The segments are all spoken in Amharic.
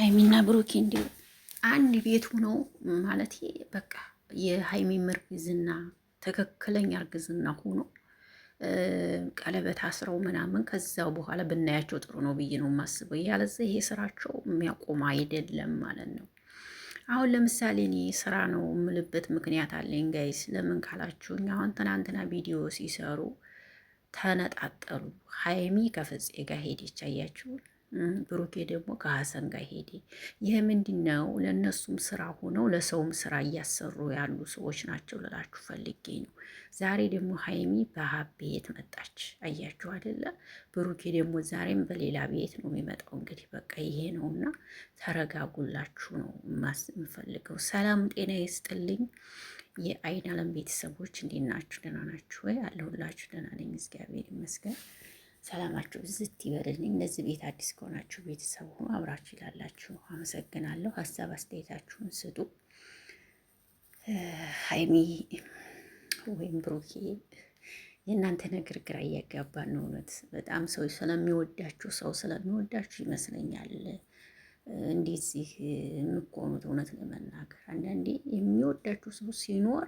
ሀይሚና ብሩኬ እንዲሁ አንድ ቤት ሆነው ማለት በቃ የሀይሚ እርግዝና ትክክለኛ እርግዝና ሆኖ ቀለበት አስረው ምናምን ከዛው በኋላ ብናያቸው ጥሩ ነው ብዬ ነው የማስበው። ያለዛ ይሄ ስራቸው የሚያቆም አይደለም ማለት ነው። አሁን ለምሳሌ እኔ ስራ ነው የምልበት ምክንያት አለኝ ጋይስ። ለምን ካላችሁኝ አሁን ትናንትና ቪዲዮ ሲሰሩ ተነጣጠሉ። ሀይሚ ከፍፄ ጋር ሄደች አያችሁ። ብሩኬ ደግሞ ከሀሰን ጋር ሄደ። ይህ ምንድን ነው? ለእነሱም ስራ ሆነው ለሰውም ስራ እያሰሩ ያሉ ሰዎች ናቸው ልላችሁ ፈልጌ ነው። ዛሬ ደግሞ ሀይሚ በሀብ ቤት መጣች። አያችሁ አይደለ? ብሩኬ ደግሞ ዛሬም በሌላ ቤት ነው የሚመጣው። እንግዲህ በቃ ይሄ ነው እና ተረጋጉላችሁ ነው የምፈልገው። ሰላም ጤና ይስጥልኝ። የአይን አለም ቤተሰቦች እንዴት ናችሁ? ደህና ናችሁ ወይ? አለሁላችሁ። ደህና ነኝ፣ እግዚአብሔር ይመስገን። ሰላማችሁ ብዝት ይበልልኝ። ለዚህ ቤት አዲስ ከሆናችሁ ቤተሰብ ሆኖ አብራችሁ ይላላችሁ አመሰግናለሁ። ሀሳብ አስተያየታችሁን ስጡ። ሀይሚ ወይም ብሩኬ የእናንተ ነገር ግራ እያጋባን ነው። እውነት በጣም ሰው ስለሚወዳችሁ ይመስለኛል እንደዚህ የምትሆኑት። እውነት ለመናገር አንዳንዴ የሚወዳችሁ ሰው ሲኖር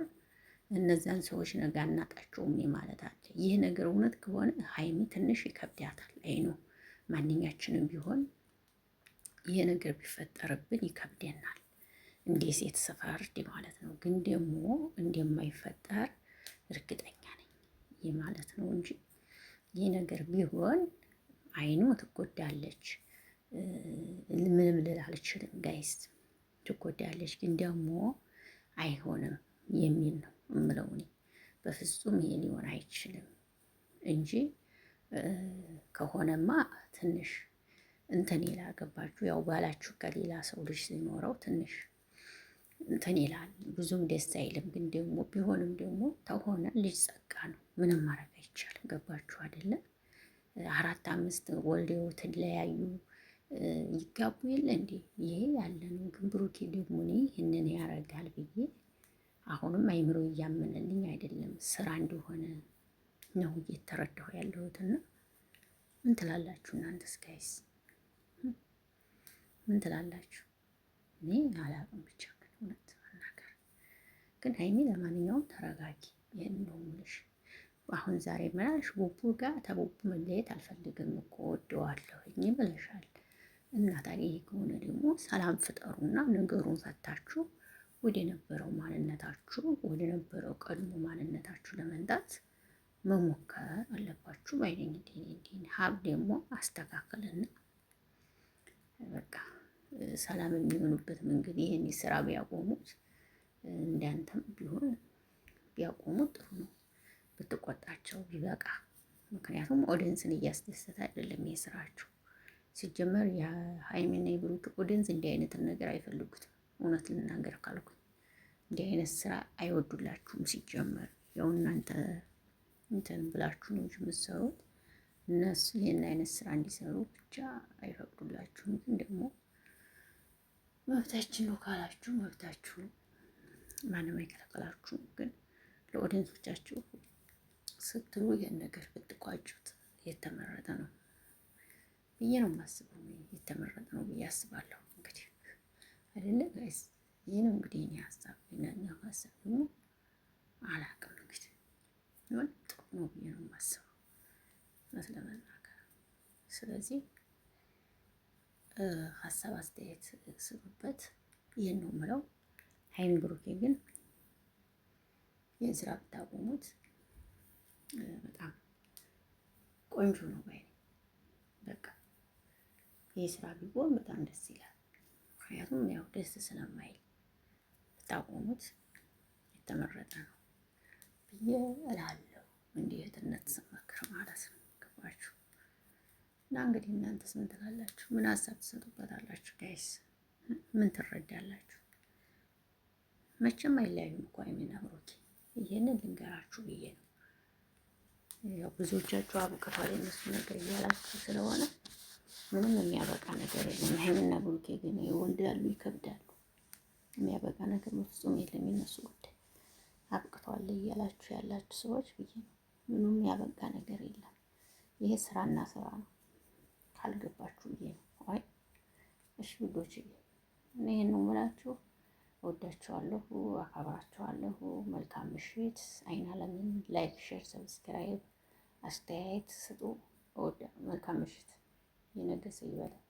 እነዛን ሰዎች ነገ አናጣቸውም ማለት አለ። ይህ ነገር እውነት ከሆነ ሀይሚ ትንሽ ይከብዳታል። አይኖ ማንኛችንም ቢሆን ይህ ነገር ቢፈጠርብን ይከብደናል፣ እንደ ሴት ስፈርድ ማለት ነው። ግን ደግሞ እንደማይፈጠር እርግጠኛ ነኝ። ይህ ማለት ነው እንጂ ይህ ነገር ቢሆን አይኖ ትጎዳለች። ምንም ልል አልችልም ጋይስ፣ ትጎዳለች። ግን ደግሞ አይሆንም የሚል ነው እምለው እኔ። በፍጹም ይሄ ሊሆን አይችልም እንጂ ከሆነማ ትንሽ እንትን ይላል። ገባችሁ? ያው ባላችሁ ከሌላ ሰው ልጅ ሲኖረው ትንሽ እንትን ይላል፣ ብዙም ደስ አይልም። ግን ደግሞ ቢሆንም ደግሞ ተሆነ ልጅ ጸጋ ነው፣ ምንም ማድረግ አይቻልም። ገባችሁ አይደለም? 4 5 ወልደው ትለያዩ ይጋቡ የለ እንዴ? ይሄ ያለ ነው። ግን ብሩኬ ደግሞ እኔ ይህንን ያረጋል ብዬ አሁንም አይምሮ እያመነልኝ አይደለም። ስራ እንደሆነ ነው እየተረዳሁ ያለሁትና ምን ትላላችሁ እናንተስ ጋይስ? ምን ትላላችሁ? እኔ አላውቅም። ብቻ ግን እውነት መናገር ግን ሀይሚ ለማንኛውም ተረጋጊ። ይህን ነው የምልሽ። አሁን ዛሬ ምናልሽ ቡቡ ጋር ተቡቡ መለየት አልፈልግም እኮ ወደዋለሁኝ ብለሻል። እና ታዲያ ይሄ ከሆነ ደግሞ ሰላም ፍጠሩና ነገሩን ፈታችሁ ወደ ነበረው ማንነታችሁ ወደ ነበረው ቀድሞ ማንነታችሁ ለመንጣት መሞከር አለባችሁ ባይነኝ። እንዴ ሀብ ደግሞ አስተካከልና በቃ ሰላም የሚሆኑበት መንገድ ይሄን ስራ ቢያቆሙት፣ እንዳንተም ቢሆን ቢያቆሙት ጥሩ ነው። ብትቆጣቸው ቢበቃ። ምክንያቱም ኦዲየንስን እያስደሰተ አይደለም ይሄ ስራችሁ። ሲጀመር የሀይሚና የብሩክ ኦዲየንስ እንዲህ አይነትን ነገር አይፈልጉትም። እውነት ልናገር ካልኩኝ እንዲህ አይነት ስራ አይወዱላችሁም። ሲጀመር ያው እናንተ እንትን ብላችሁ ነው እንጂ የምትሰሩት፣ እነሱ ይህን አይነት ስራ እንዲሰሩ ብቻ አይፈቅዱላችሁም። ግን ደግሞ መብታችን ነው ካላችሁ መብታችሁ ነው፣ ማንም አይከለከላችሁም። ግን ለኦዲየንሶቻችሁ ስትሉ ይህን ነገር ብትቋጩት የተመረጠ ነው ብዬ ነው የማስበው። የተመረጠ ነው ብዬ አስባለሁ። እንግዲህ አይደለ ጋይስ? ይህ ነው እንግዲህ እኔ ሀሳብ ሀሳብ ደግሞ አላውቅም። እንግዲህ ይሆን ጥሩ ነው ብዬ ነው የማስበው እውነት ለመናገር። ስለዚህ ሀሳብ አስተያየት ስሩበት። ይህን ነው የምለው። ሀይሚ ብሩኬ ግን ይህን ስራ ብታቆሙት በጣም ቆንጆ ነው ባይ ነኝ። በቃ ይህ ስራ ቢሆን በጣም ደስ ይላል። ምክንያቱም ያው ደስ ስለማይል ብታቆሙት የተመረጠ ነው ብዬ እላለሁ። እንዲህ እህትነት ስመክር ማለት ነው። ገባችሁ? እና እንግዲህ እናንተስ ምን ትላላችሁ? ምን ሀሳብ ትሰጡበታላችሁ ጋይስ? ምን ትረዳላችሁ? መቼም አይለያዩም እኮ ሀይሚና ብሩኬ። ይሄንን ልንገራችሁ ብዬ ነው። ያው ብዙዎቻችሁ አብቅቷል የነሱ ነገር እያላችሁ ስለሆነ ምንም የሚያበቃ ነገር የለም። ሀይሚና ብሩኬ ግን ይወልዳሉ፣ ይከብዳሉ። የሚያበቃ ነገር በፍጹም የለም። የነሱ ጉዳይ አብቅቷል እያላችሁ ያላችሁ ሰዎች ብዬ ነው። ምንም ያበቃ ነገር የለም። ይሄ ስራና ስራ ነው። ካልገባችሁ ብዬ ነው። አይ እሺ ውዶች እኔ ይሄን ነው የምላችሁ። እወዳችኋለሁ፣ አከብራችኋለሁ። መልካም ምሽት። አይን አለምን ላይክ፣ ሼር፣ ሰብስክራይብ አስተያየት ስጡ። መልካም ምሽት። የነገሰ ይበላል።